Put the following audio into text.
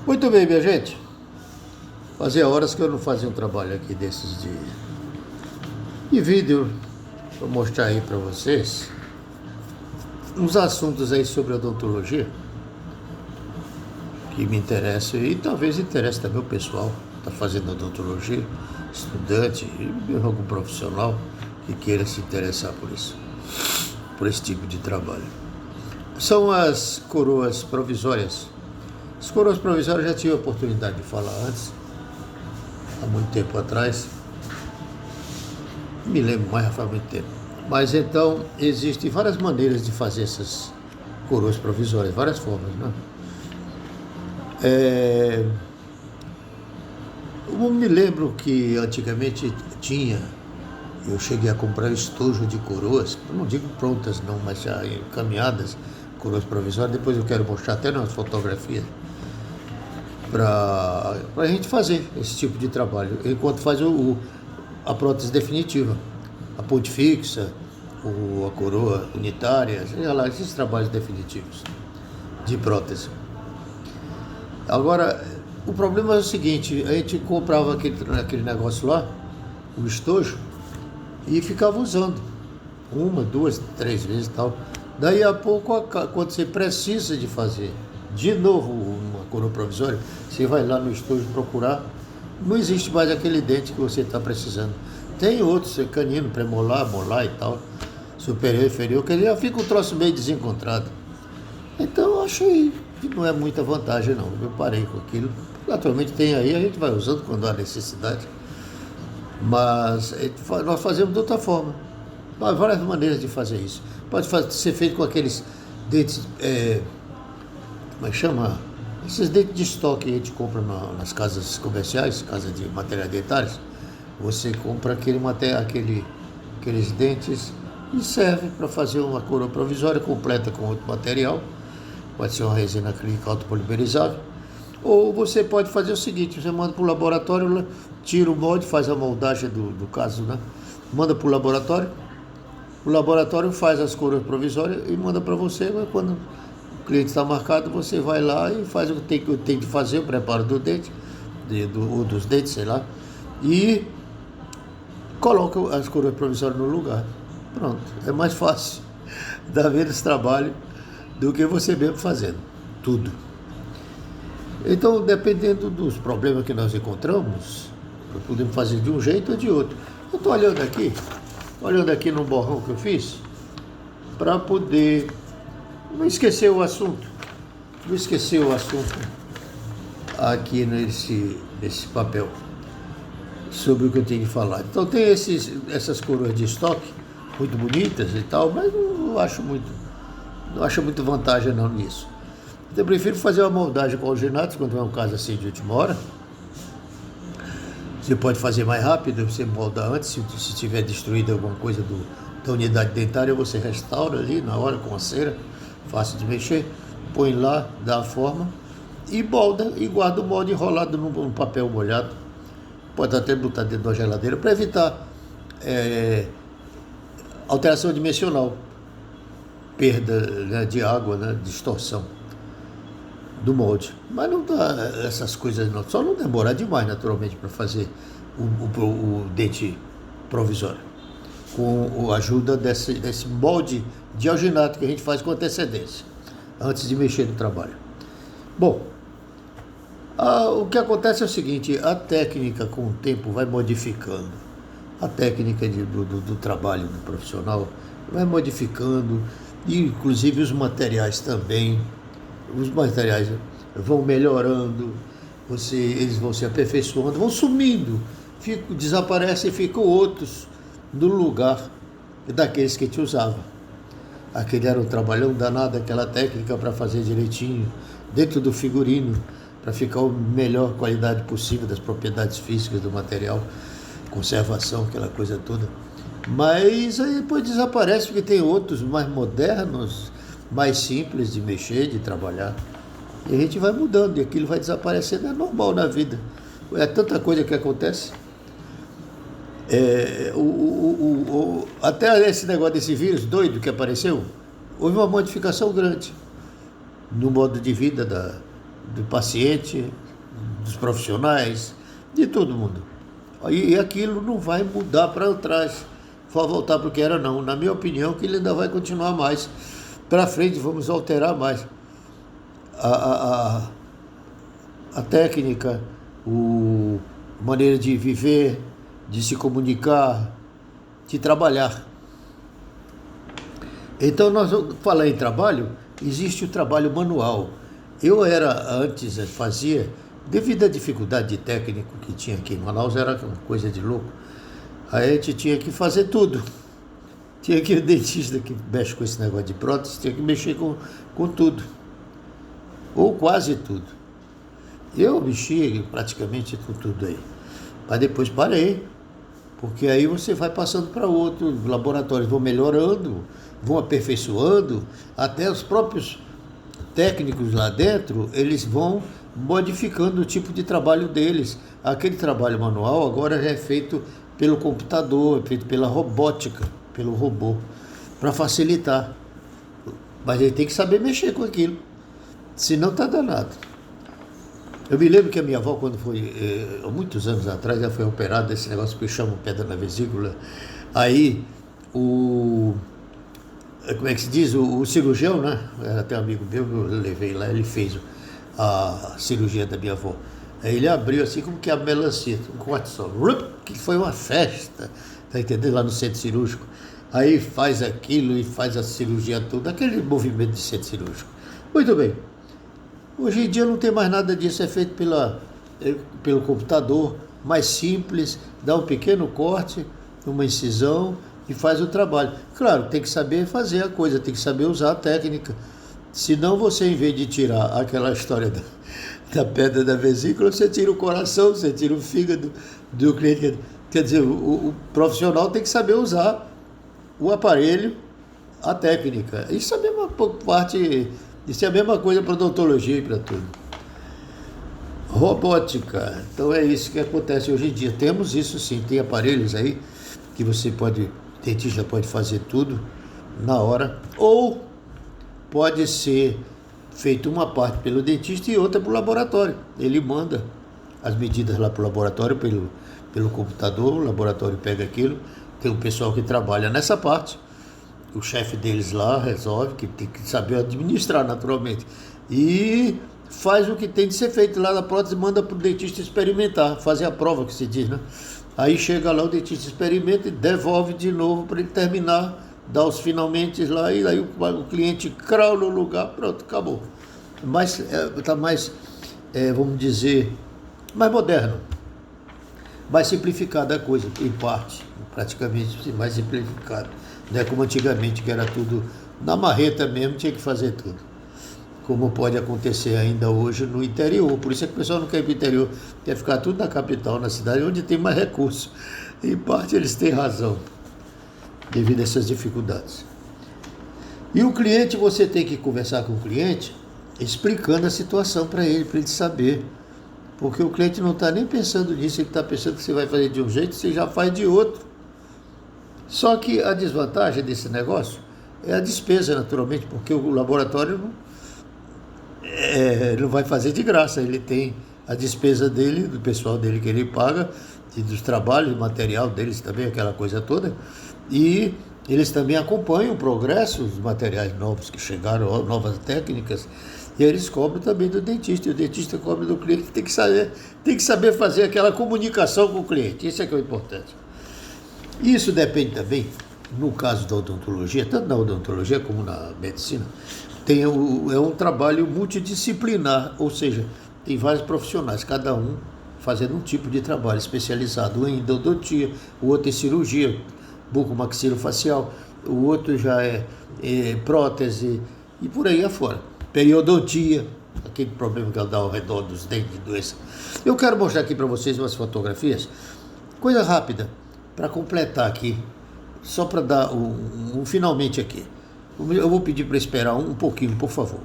Muito bem, minha gente. Fazia horas que eu não fazia um trabalho aqui desses de vídeo para mostrar aí para vocês uns assuntos aí sobre odontologia que me interessam e talvez interesse também o pessoal que está fazendo odontologia, estudante e algum profissional que queira se interessar por isso, por esse tipo de trabalho. São as coroas provisórias. As coroas provisórias já tive a oportunidade de falar antes, há muito tempo atrás, me lembro mais, faz muito tempo. Mas então, existem várias maneiras de fazer essas coroas provisórias, várias formas, né? Eu me lembro que antigamente eu cheguei a comprar estojo de coroas, eu não digo prontas não, mas já encaminhadas, coroas provisórias, depois eu quero mostrar até nas fotografias, para a gente fazer esse tipo de trabalho, enquanto faz a prótese definitiva, a ponte fixa, a coroa unitária, sei lá, esses trabalhos definitivos de prótese. Agora, o problema é o seguinte, a gente comprava aquele negócio lá, o estojo, e ficava usando uma, duas, três vezes e tal. Daí a pouco, quando você precisa de fazer de novo uma coroa provisória, você vai lá no estojo procurar, não existe mais aquele dente que você está precisando. Tem outros, canino, premolar, molar e tal, superior e inferior, que já fica um troço meio desencontrado. Então eu achei que não é muita vantagem não, eu parei com aquilo. Naturalmente tem aí, a gente vai usando quando há necessidade, mas nós fazemos de outra forma. Há várias maneiras de fazer isso. Pode ser feito com aqueles dentes, como é que chama? Esses dentes de estoque que a gente compra nas casas comerciais, casas de materiais dentários. Você compra aqueles dentes e serve para fazer uma coroa provisória completa com outro material. Pode ser uma resina acrílica autopolimerizável. Ou você pode fazer o seguinte, você manda para o laboratório, tira o molde, faz a moldagem do caso, né? Manda para o laboratório faz as coroas provisórias e manda para você. Quando o cliente está marcado, você vai lá e faz o que tem de fazer, o preparo do dente, ou dos dentes, sei lá, e coloca as coroas provisórias no lugar. Pronto, é mais fácil, dá menos trabalho do que você mesmo fazendo tudo. Então, dependendo dos problemas que nós encontramos, nós podemos fazer de um jeito ou de outro. Eu estou olhando aqui no borrão que eu fiz, para poder não esquecer o assunto, aqui nesse papel, sobre o que eu tenho que falar. Então tem essas coroas de estoque, muito bonitas e tal, mas não acho muito vantagem não nisso. Então eu prefiro fazer uma moldagem com alginatos, quando é um caso assim de última hora. Você pode fazer mais rápido, você molda antes, se tiver destruído alguma coisa da unidade dentária, você restaura ali na hora com a cera, fácil de mexer, põe lá, dá a forma e molda e guarda o molde enrolado num papel molhado. Pode até botar dentro da geladeira para evitar alteração dimensional, perda, né, de água, né, distorção do molde. Mas não dá essas coisas não, só não demorar demais naturalmente para fazer o dente provisório, com a ajuda desse molde de alginato que a gente faz com antecedência, antes de mexer no trabalho. Bom, o que acontece é o seguinte, a técnica com o tempo vai modificando, a técnica do trabalho do profissional vai modificando, e inclusive os materiais também. Os materiais vão melhorando, eles vão se aperfeiçoando, vão sumindo, desaparecem e ficam outros no lugar daqueles que a gente usava. Aquele era um trabalhão danado, aquela técnica para fazer direitinho, dentro do figurino, para ficar a melhor qualidade possível das propriedades físicas do material, conservação, aquela coisa toda. Mas aí depois desaparece porque tem outros mais modernos, mais simples de mexer, de trabalhar. E a gente vai mudando e aquilo vai desaparecendo, é normal na vida. É tanta coisa que acontece. Até esse negócio desse vírus doido que apareceu, houve uma modificação grande no modo de vida do paciente, dos profissionais, de todo mundo. E aquilo não vai mudar para trás, vai voltar para o que era não. Na minha opinião, que ele ainda vai continuar mais. Para frente vamos alterar mais a técnica, a maneira de viver, de se comunicar, de trabalhar. Então, nós vamos falar em trabalho, existe o trabalho manual. Eu antes fazia, devido à dificuldade de técnico que tinha aqui em Manaus, era uma coisa de louco. Aí a gente tinha que fazer tudo. Tinha que o dentista que mexe com esse negócio de prótese, tinha que mexer com tudo. Ou quase tudo. Eu mexi praticamente com tudo aí. Mas depois parei. Porque aí você vai passando para outros laboratórios, vão melhorando, vão aperfeiçoando, até os próprios técnicos lá dentro, eles vão modificando o tipo de trabalho deles. Aquele trabalho manual agora já é feito pelo computador, é feito pela robótica, pelo robô, para facilitar. Mas ele tem que saber mexer com aquilo, senão está danado. Eu me lembro que a minha avó, quando foi, há muitos anos atrás, ela foi operada desse negócio que chama pedra na vesícula. Aí, como é que se diz? O cirurgião, né? Era até um amigo meu, eu levei lá, ele fez a cirurgia da minha avó. Aí ele abriu assim como que a melancia, um corte só, que foi uma festa, tá entendendo? Lá no centro cirúrgico. Aí faz aquilo e faz a cirurgia toda, aquele movimento de centro cirúrgico. Muito bem. Hoje em dia não tem mais nada disso, é feito pelo computador, mais simples, dá um pequeno corte, uma incisão e faz o trabalho. Claro, tem que saber fazer a coisa, tem que saber usar a técnica. Senão você, em vez de tirar aquela história da pedra da vesícula, você tira o coração, você tira o fígado do cliente. Quer dizer, o profissional tem que saber usar o aparelho, a técnica. Isso é a mesma parte, isso é a mesma coisa para odontologia e para tudo. Robótica. Então é isso que acontece hoje em dia. Temos isso sim, tem aparelhos aí que dentista pode fazer tudo na hora, ou pode ser feito uma parte pelo dentista e outra para o laboratório. Ele manda as medidas lá para o laboratório pelo computador, o laboratório pega aquilo, tem um pessoal que trabalha nessa parte, o chefe deles lá resolve, que tem que saber administrar naturalmente, e faz o que tem de ser feito lá na prótese, manda para o dentista experimentar, fazer a prova que se diz, né? Aí chega lá, o dentista experimenta e devolve de novo para ele terminar, dá os finalmente lá, e aí o cliente crau no lugar, pronto, acabou. Mas está mais, vamos dizer, mais moderno, mais simplificada a coisa, em parte, praticamente mais simplificada. Não é como antigamente, que era tudo na marreta mesmo, tinha que fazer tudo. Como pode acontecer ainda hoje no interior. Por isso é que o pessoal não quer ir para o interior, quer ficar tudo na capital, na cidade, onde tem mais recursos. Em parte eles têm razão, devido a essas dificuldades. E o cliente, você tem que conversar com o cliente, explicando a situação para ele saber. Porque o cliente não está nem pensando nisso, ele está pensando que você vai fazer de um jeito, você já faz de outro. Só que a desvantagem desse negócio é a despesa, naturalmente, porque o laboratório não vai fazer de graça, ele tem a despesa dele, do pessoal dele que ele paga, e dos trabalhos, material deles também, aquela coisa toda, e eles também acompanham o progresso dos materiais novos que chegaram, novas técnicas, e eles cobram também do dentista, e o dentista cobra do cliente, tem que saber fazer aquela comunicação com o cliente, isso é que é o importante. Isso depende também, no caso da odontologia, tanto na odontologia como na medicina, é um trabalho multidisciplinar, ou seja, tem vários profissionais, cada um fazendo um tipo de trabalho especializado, um em endodontia, o outro em cirurgia bucomaxilofacial, o outro já é prótese e por aí afora. Periodontia, aquele problema que ela dá ao redor dos dentes de doença. Eu quero mostrar aqui para vocês umas fotografias, coisa rápida, para completar aqui, só para dar um finalmente aqui. Eu vou pedir para esperar um pouquinho, por favor.